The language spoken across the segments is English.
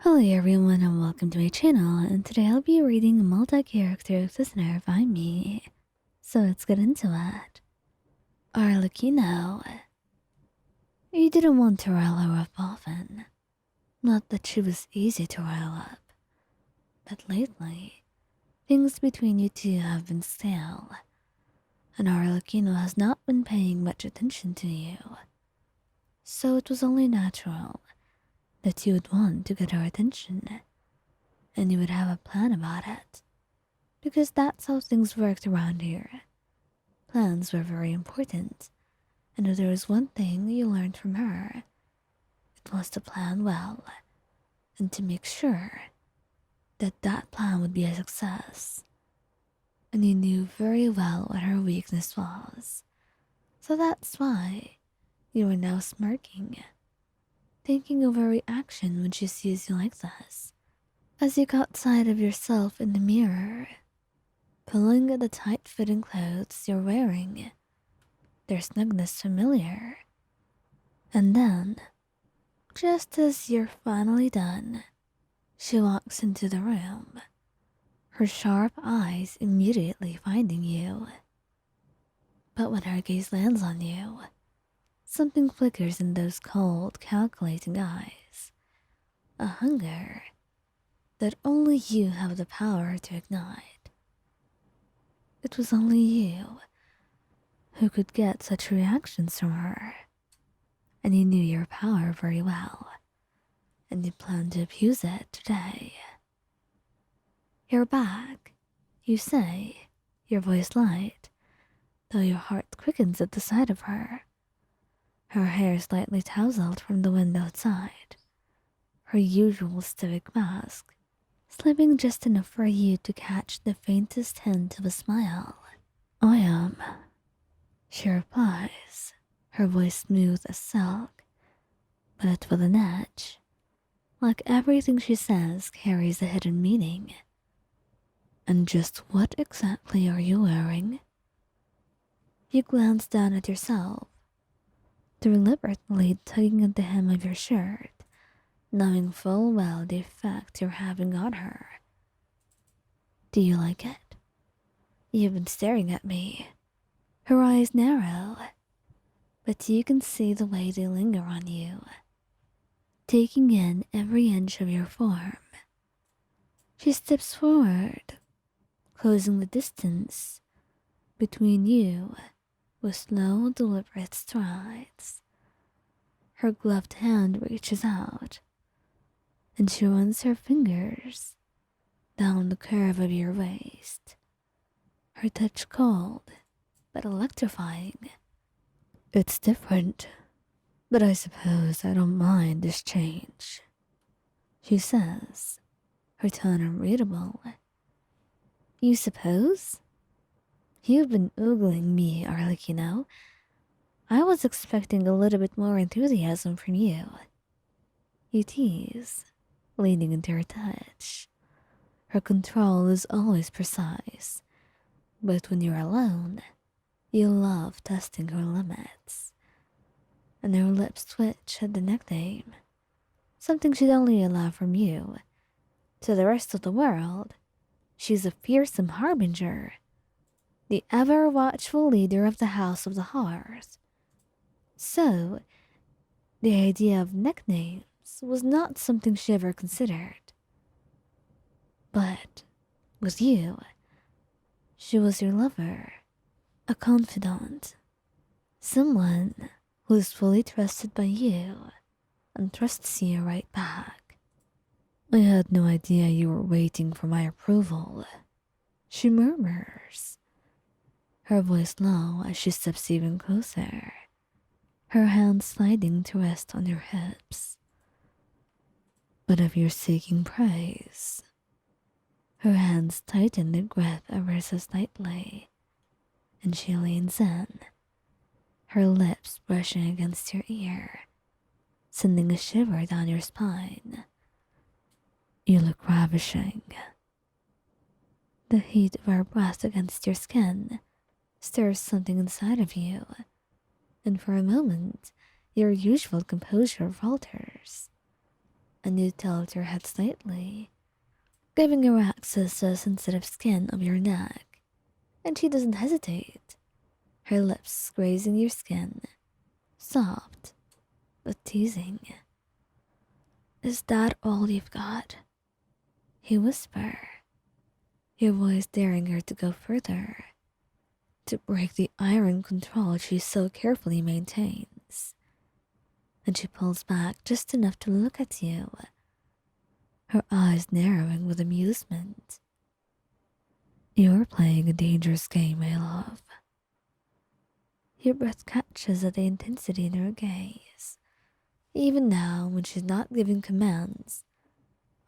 Hello everyone and welcome to my channel, and today I'll be reading a multi-character listener by me. So let's get into it. Arlecchino. You didn't want to rile her up often. Not that she was easy to rile up. But lately, things between you two have been stale. And Arlecchino has not been paying much attention to you. So it was only natural that you would want to get her attention, and you would have a plan about it, because that's how things worked around here. Plans were very important, and if there was one thing you learned from her, it was to plan well, and to make sure that that plan would be a success. And you knew very well what her weakness was, so that's why you were now smirking, thinking of her reaction when she sees you like this, as you caught sight of yourself in the mirror, pulling at the tight-fitting clothes you're wearing, their snugness familiar. And then, just as you're finally done, she walks into the room, her sharp eyes immediately finding you. But when her gaze lands on you, something flickers in those cold, calculating eyes. A hunger that only you have the power to ignite. It was only you who could get such reactions from her, and you knew your power very well, and you planned to abuse it today. You're back, you say, your voice light, though your heart quickens at the sight of her. Her hair slightly tousled from the wind outside, her usual stoic mask slipping just enough for you to catch the faintest hint of a smile. I am, she replies, her voice smooth as silk, but with an edge. Like everything she says carries a hidden meaning. And just what exactly are you wearing? You glance down at yourself, deliberately tugging at the hem of your shirt, knowing full well the effect you're having on her. Do you like it? You've been staring at me. Her eyes narrow, but you can see the way they linger on you, taking in every inch of your form. She steps forward, closing the distance between you with slow, deliberate strides. Her gloved hand reaches out, and she runs her fingers down the curve of your waist, her touch cold but electrifying. It's different, but I suppose I don't mind this change, she says, her tone unreadable. You suppose? You've been oogling me, Arlecchino. I was expecting a little bit more enthusiasm from you. You tease, leaning into her touch. Her control is always precise, but when you're alone, you love testing her limits. And her lips twitch at the nickname, something she'd only allow from you. To the rest of the world, she's a fearsome harbinger, the ever-watchful leader of the House of the Hearth. So, the idea of nicknames was not something she ever considered. But with you, she was your lover, a confidant, someone who is fully trusted by you and trusts you right back. I had no idea you were waiting for my approval, she murmurs, her voice low as she steps even closer, her hands sliding to rest on your hips. But if you're seeking praise, her hands tighten their grip ever so slightly, and she leans in, her lips brushing against your ear, sending a shiver down your spine. You look ravishing. The heat of her breath against your skin stirs something inside of you, and for a moment, your usual composure falters. and you tilt your head slightly, giving her access to the sensitive skin of your neck, and she doesn't hesitate, her lips grazing your skin, soft but teasing. Is that all you've got? He whispered, your voice daring her to go further, to break the iron control she so carefully maintains. And she pulls back just enough to look at you, her eyes narrowing with amusement. You're playing a dangerous game, my love. Your breath catches at the intensity in her gaze, even now when she's not giving commands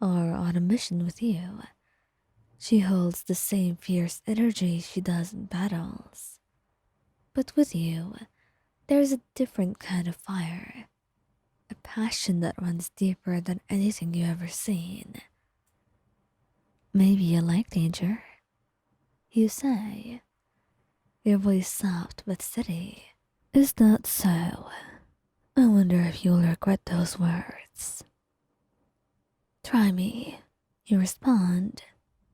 or on a mission with you. She holds the same fierce energy she does in battles. But with you, there's a different kind of fire, a passion that runs deeper than anything you've ever seen. Maybe you like danger, you say, your voice soft but steady. Is that so? I wonder if you'll regret those words. Try me, you respond,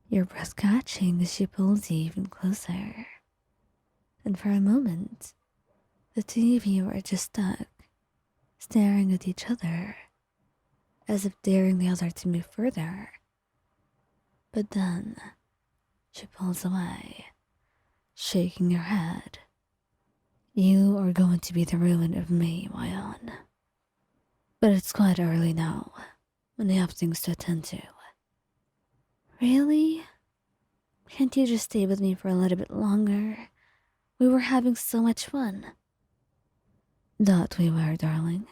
your breath catching as she pulls you even closer. And for a moment, the two of you are just stuck, staring at each other, as if daring the other to move further. But then, she pulls away, shaking her head. You are going to be the ruin of me, Mayan. But it's quite early now, and I have things to attend to. Really? Can't you just stay with me for a little bit longer? We were having so much fun. That we were, darling.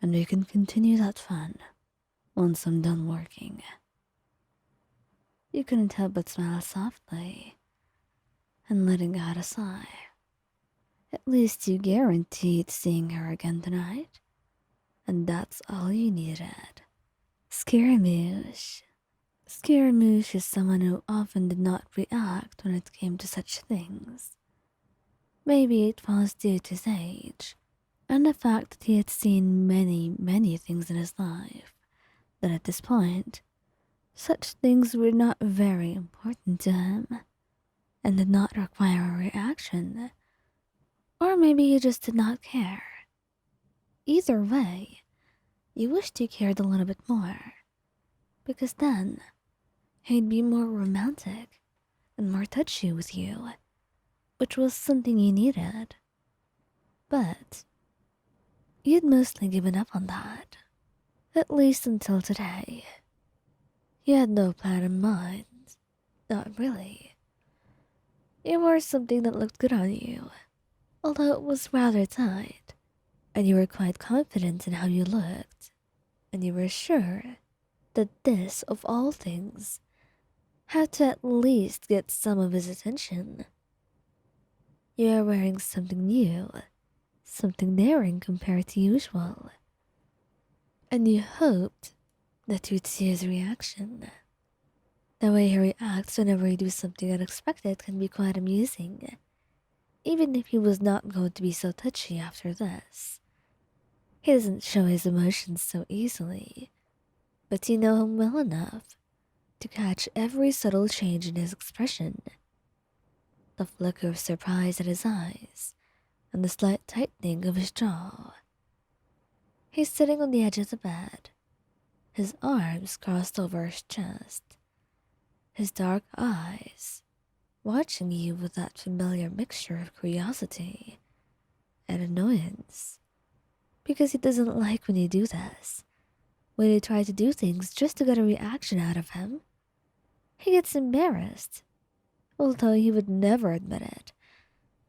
And we can continue that fun once I'm done working. You couldn't help but smile softly and letting out a sigh. At least you guaranteed seeing her again tonight, and that's all you needed. Scaramouche. Scaramouche is someone who often did not react when it came to such things. Maybe it was due to his age, and the fact that he had seen many, many things in his life, that at this point, such things were not very important to him, and did not require a reaction. Or maybe he just did not care. Either way, you wished he cared a little bit more, because then he'd be more romantic and more touchy with you, which was something you needed. But you'd mostly given up on that, at least until today. You had no plan in mind, not really. You wore something that looked good on you, although it was rather tight, and you were quite confident in how you looked, and you were sure that this, of all things, had to at least get some of his attention. You are wearing something new, something daring compared to usual, and you hoped that you'd see his reaction. The way he reacts whenever you do something unexpected can be quite amusing, even if he was not going to be so touchy after this. He doesn't show his emotions so easily, but you know him well enough to catch every subtle change in his expression. The flicker of surprise at his eyes, and the slight tightening of his jaw. He's sitting on the edge of the bed, his arms crossed over his chest, his dark eyes watching you with that familiar mixture of curiosity and annoyance, because he doesn't like when you do this, when you try to do things just to get a reaction out of him. He gets embarrassed, although he would never admit it,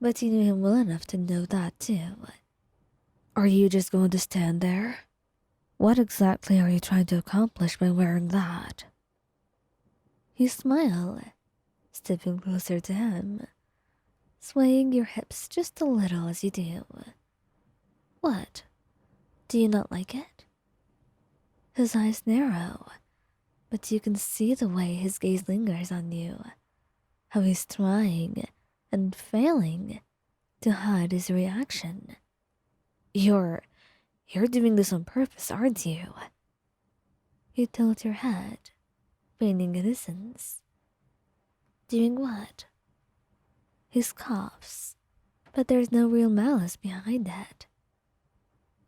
but you knew him well enough to know that too. Are you just going to stand there? What exactly are you trying to accomplish by wearing that? You smile, stepping closer to him, swaying your hips just a little as you do. What? Do you not like it? His eyes narrow, but you can see the way his gaze lingers on you, how he's trying and failing to hide his reaction. You're doing this on purpose, aren't you? You tilt your head, feigning innocence. Doing what? He scoffs, but there's no real malice behind it.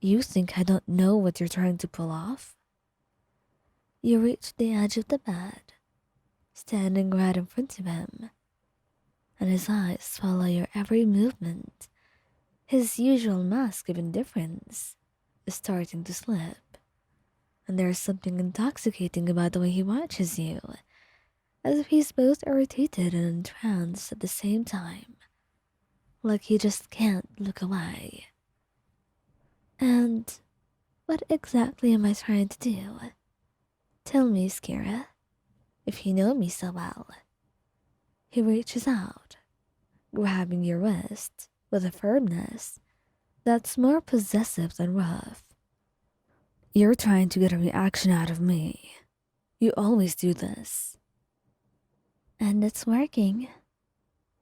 You think I don't know what you're trying to pull off? You reach the edge of the bed, standing right in front of him, and his eyes follow your every movement. His usual mask of indifference is starting to slip, and there's something intoxicating about the way he watches you, as if he's both irritated and entranced at the same time, like he just can't look away. And what exactly am I trying to do? Tell me, Skira, if you know me so well. He reaches out, grabbing your wrist with a firmness that's more possessive than rough. You're trying to get a reaction out of me. You always do this. And it's working.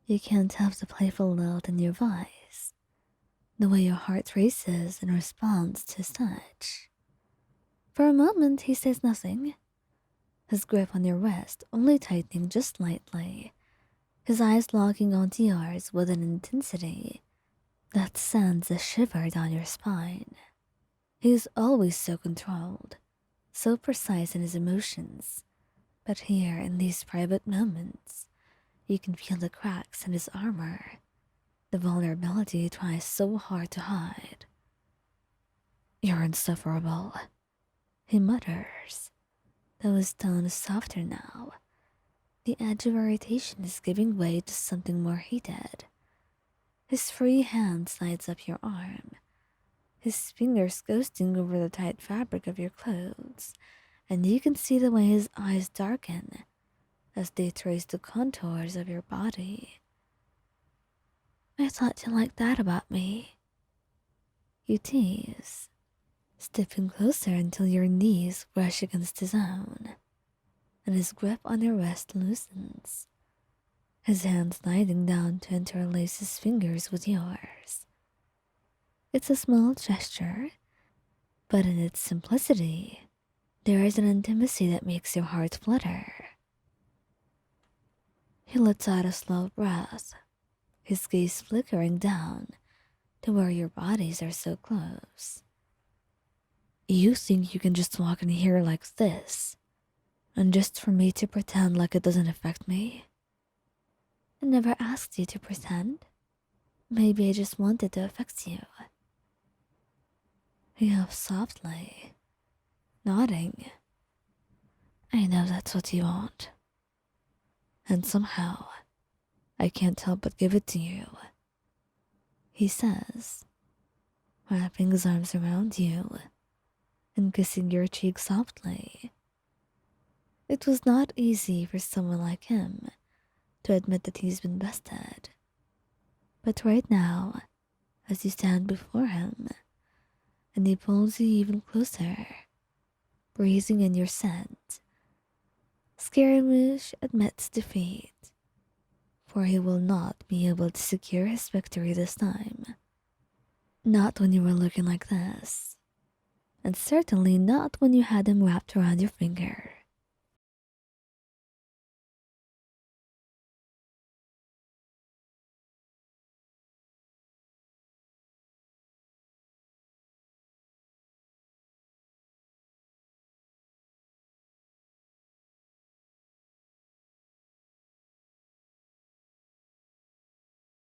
You can't help the playful lilt in your voice, the way your heart races in response to his touch. For a moment, he says nothing, his grip on your wrist only tightening just slightly, his eyes locking onto yours with an intensity that sends a shiver down your spine. He's always so controlled, so precise in his emotions, but here in these private moments, you can feel the cracks in his armor, the vulnerability he tries so hard to hide. You're insufferable, he mutters, though his tone is softer now. The edge of irritation is giving way to something more heated. His free hand slides up your arm, his fingers ghosting over the tight fabric of your clothes, and you can see the way his eyes darken as they trace the contours of your body. I thought you liked that about me. You tease, stepping closer until your knees brush against his own, and his grip on your wrist loosens, his hand sliding down to interlace his fingers with yours. It's a small gesture, but in its simplicity, there is an intimacy that makes your heart flutter. He lets out a slow breath, his gaze flickering down to where your bodies are so close. You think you can just walk in here like this, and just for me to pretend like it doesn't affect me? I never asked you to pretend. Maybe I just wanted to affect you. He huffs softly, nodding. I know that's what you want. And somehow, I can't help but give it to you, he says, wrapping his arms around you and kissing your cheek softly. It was not easy for someone like him to admit that he's been bested. But right now, as you stand before him, and he pulls you even closer, breathing in your scent, Scaramouche admits defeat, for he will not be able to secure his victory this time. Not when you were looking like this, and certainly not when you had him wrapped around your fingers.